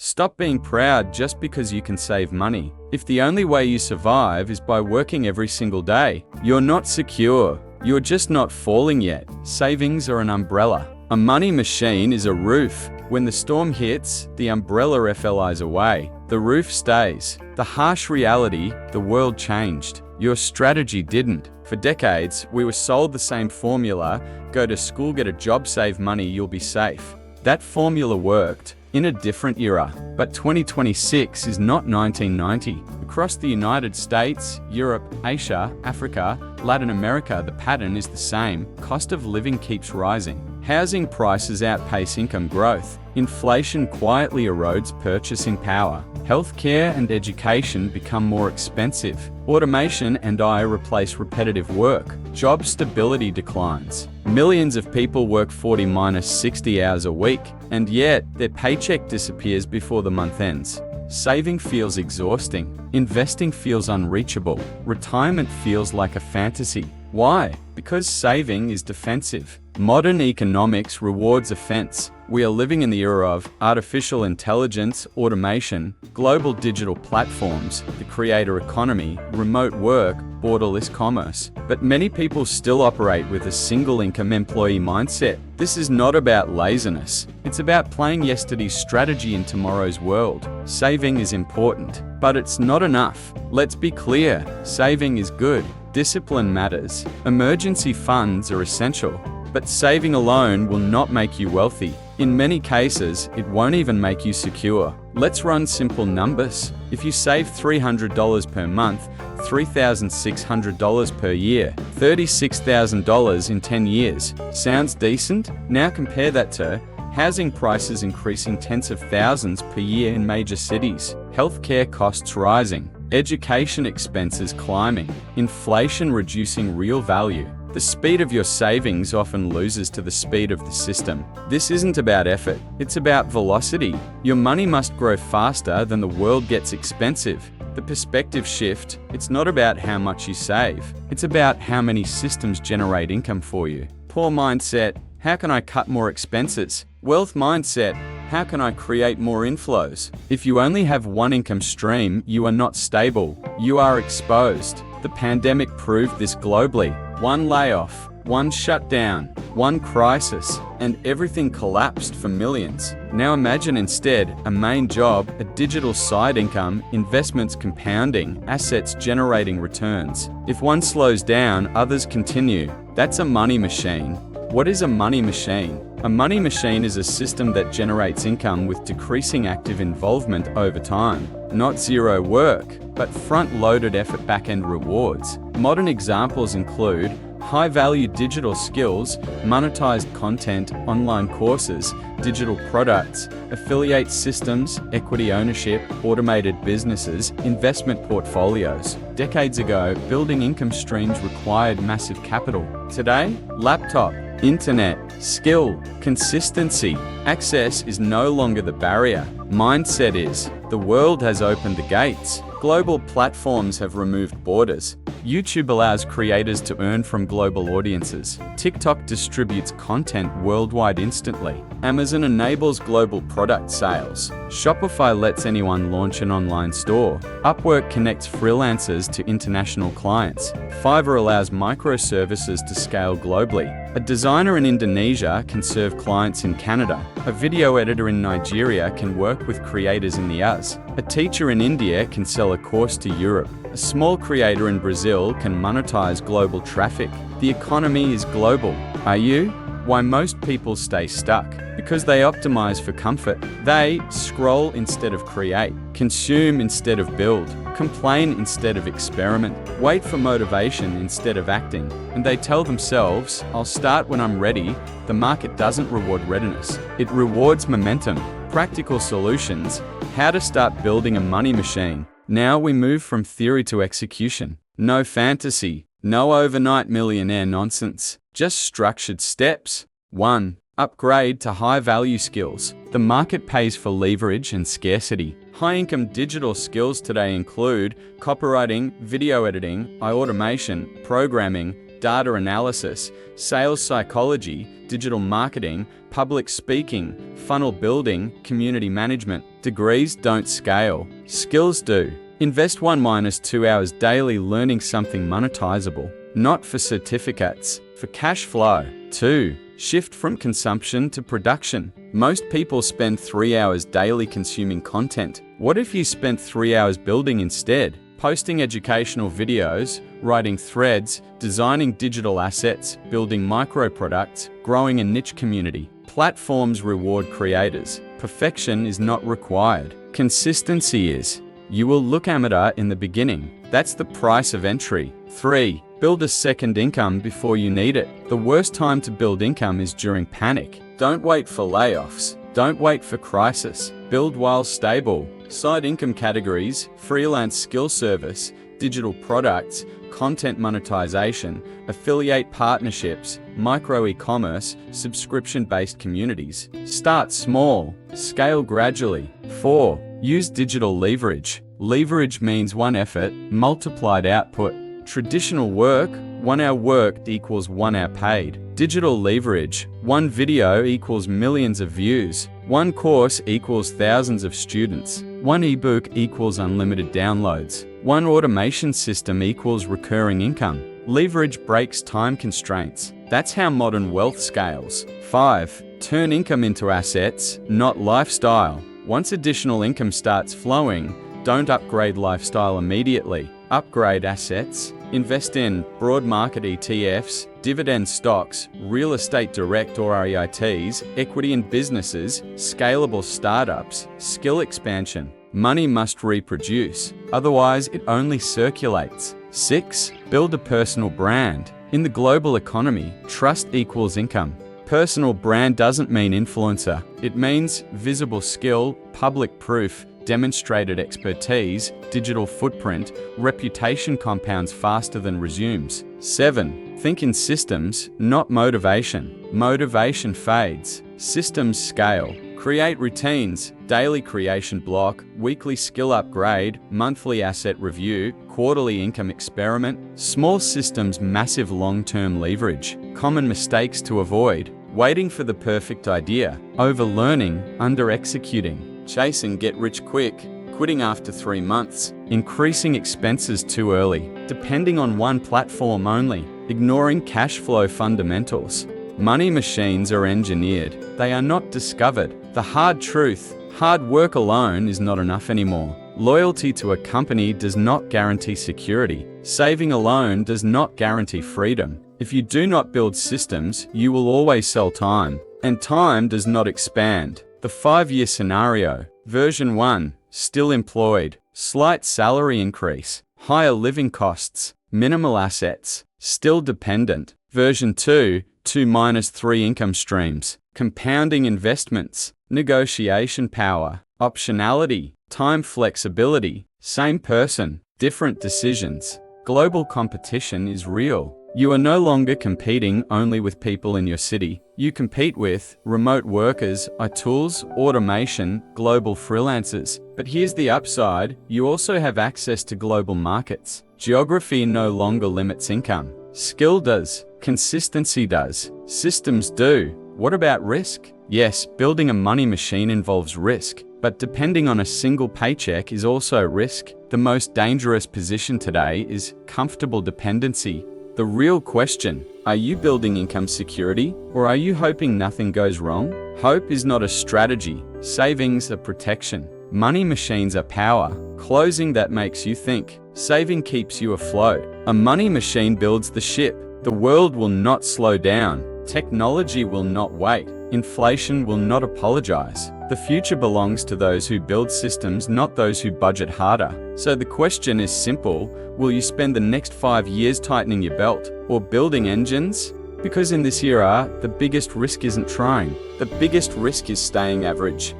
Stop being proud just because you can save money. If the only way you survive is by working every single day, you're not secure. You're just not falling yet. Savings are an umbrella. A money machine is a roof. When the storm hits, the umbrella flies away. The roof stays. The harsh reality, the world changed. Your strategy didn't. For decades, we were sold the same formula: go to school, get a job, save money, you'll be safe. That formula worked in a different era. But 2026 is not 1990. Across the United States, Europe, Asia, Africa, Latin America, the pattern is the same. Cost of living keeps rising. Housing prices outpace income growth. Inflation quietly erodes purchasing power. Healthcare and education become more expensive. Automation and AI replace repetitive work. Job stability declines. Millions of people work 40-60 hours a week, and yet their paycheck disappears before the month ends. Saving feels exhausting. Investing feels unreachable. Retirement feels like a fantasy. Why? Because saving is defensive. Modern economics rewards offense. We are living in the era of artificial intelligence, automation, global digital platforms, the creator economy, remote work, borderless commerce. But many people still operate with a single-income employee mindset. This is not about laziness. It's about playing yesterday's strategy in tomorrow's world. Saving is important, but it's not enough. Let's be clear, saving is good. Discipline matters. Emergency funds are essential. But saving alone will not make you wealthy. In many cases, it won't even make you secure. Let's run simple numbers. If you save $300 per month, $3,600 per year, $36,000 in 10 years. Sounds decent? Now compare that to housing prices increasing tens of thousands per year in major cities, healthcare costs rising, education expenses climbing, inflation reducing real value. The speed of your savings often loses to the speed of the system. This isn't about effort, it's about velocity. Your money must grow faster than the world gets expensive. The perspective shift, it's not about how much you save, it's about how many systems generate income for you. Poor mindset, how can I cut more expenses? Wealth mindset, how can I create more inflows? If you only have one income stream, you are not stable, you are exposed. The pandemic proved this globally. One layoff, one shutdown, one crisis, and everything collapsed for millions. Now imagine instead a main job, a digital side income, investments compounding, assets generating returns. If one slows down, others continue. That's a money machine. What is a money machine? A money machine is a system that generates income with decreasing active involvement over time. Not zero work, but front-loaded effort back-end rewards. Modern examples include high-value digital skills, monetized content, online courses, digital products, affiliate systems, equity ownership, automated businesses, investment portfolios. Decades ago, building income streams required massive capital. Today, laptop, internet, skill, consistency. Access is no longer the barrier. Mindset is. The world has opened the gates. Global platforms have removed borders. YouTube allows creators to earn from global audiences. TikTok distributes content worldwide instantly. Amazon enables global product sales. Shopify lets anyone launch an online store. Upwork connects freelancers to international clients. Fiverr allows microservices to scale globally. A designer in Indonesia can serve clients in Canada. A video editor in Nigeria can work with creators in the US. A teacher in India can sell a course to Europe. A small creator in Brazil can monetize global traffic. The economy is global. Are you? Why most people stay stuck? Because they optimize for comfort. They scroll instead of create, consume instead of build, complain instead of experiment, wait for motivation instead of acting. And they tell themselves, I'll start when I'm ready. The market doesn't reward readiness. It rewards momentum. Practical solutions. How to start building a money machine. Now we move from theory to execution. No fantasy, no overnight millionaire nonsense, just structured steps. 1. Upgrade to high-value skills. The market pays for leverage and scarcity. High-income digital skills today include copywriting, video editing, automation, programming, data analysis, sales psychology, digital marketing, public speaking, funnel building, community management. Degrees don't scale. Skills do. Invest 1-2 hours daily learning something monetizable, not for certificates, for cash flow. 2. Shift from consumption to production. Most people spend 3 hours daily consuming content. What if you spent 3 hours building instead? Posting educational videos, writing threads, designing digital assets, building micro products, growing a niche community. Platforms reward creators. Perfection is not required. Consistency is. You will look amateur in the beginning. That's the price of entry. 3. Build a second income before you need it. The worst time to build income is during panic. Don't wait for layoffs. Don't wait for crisis. Build while stable. Side income categories, freelance skill service, digital products, content monetization, affiliate partnerships, micro e-commerce, subscription-based communities. Start small, scale gradually. 4. Use digital leverage. Leverage means one effort, multiplied output. Traditional work, 1 hour worked equals 1 hour paid. Digital leverage, one video equals millions of views. One course equals thousands of students. One ebook equals unlimited downloads. One automation system equals recurring income. Leverage breaks time constraints. That's how modern wealth scales. 5. Turn income into assets, not lifestyle. Once additional income starts flowing, don't upgrade lifestyle immediately. Upgrade assets. Invest in broad market ETFs, dividend stocks, real estate direct or REITs, equity in businesses, scalable startups, skill expansion. Money must reproduce, otherwise it only circulates. 6. Build a personal brand. In the global economy, trust equals income. Personal brand doesn't mean influencer. It means visible skill, public proof, demonstrated expertise, digital footprint. Reputation compounds faster than resumes. 7. Think in systems, not motivation. Motivation fades. Systems scale. Create routines, daily creation block, weekly skill upgrade, monthly asset review, quarterly income experiment. Small systems, massive long-term leverage. Common mistakes to avoid. Waiting for the perfect idea. Over-learning, under-executing. Chasing get rich quick. Quitting after 3 months. Increasing expenses too early. Depending on one platform only. Ignoring cash flow fundamentals. Money machines are engineered. They are not discovered. The hard truth, hard work alone is not enough anymore. Loyalty to a company does not guarantee security. Saving alone does not guarantee freedom. If you do not build systems, you will always sell time. And time does not expand. The 5-year scenario. Version 1, still employed. Slight salary increase. Higher living costs. Minimal assets. Still dependent. Version 2, 2-3 income streams. Compounding investments. Negotiation power. Optionality. Time flexibility. Same person. Different decisions. Global competition is real. You are no longer competing only with people in your city. You compete with remote workers, tools, automation, global freelancers. But here's the upside. You also have access to global markets. Geography no longer limits income. Skill does. Consistency does. Systems do. What about risk? Yes, building a money machine involves risk. But depending on a single paycheck is also risk. The most dangerous position today is comfortable dependency. The real question, are you building income security, or are you hoping nothing goes wrong? Hope is not a strategy. Savings are protection. Money machines are power. Closing that makes you think. Saving keeps you afloat. A money machine builds the ship. The world will not slow down. Technology will not wait. Inflation will not apologize. The future belongs to those who build systems, not those who budget harder. So the question is simple. Will you spend the next 5 years tightening your belt or building engines? Because in this era, the biggest risk isn't trying. The biggest risk is staying average.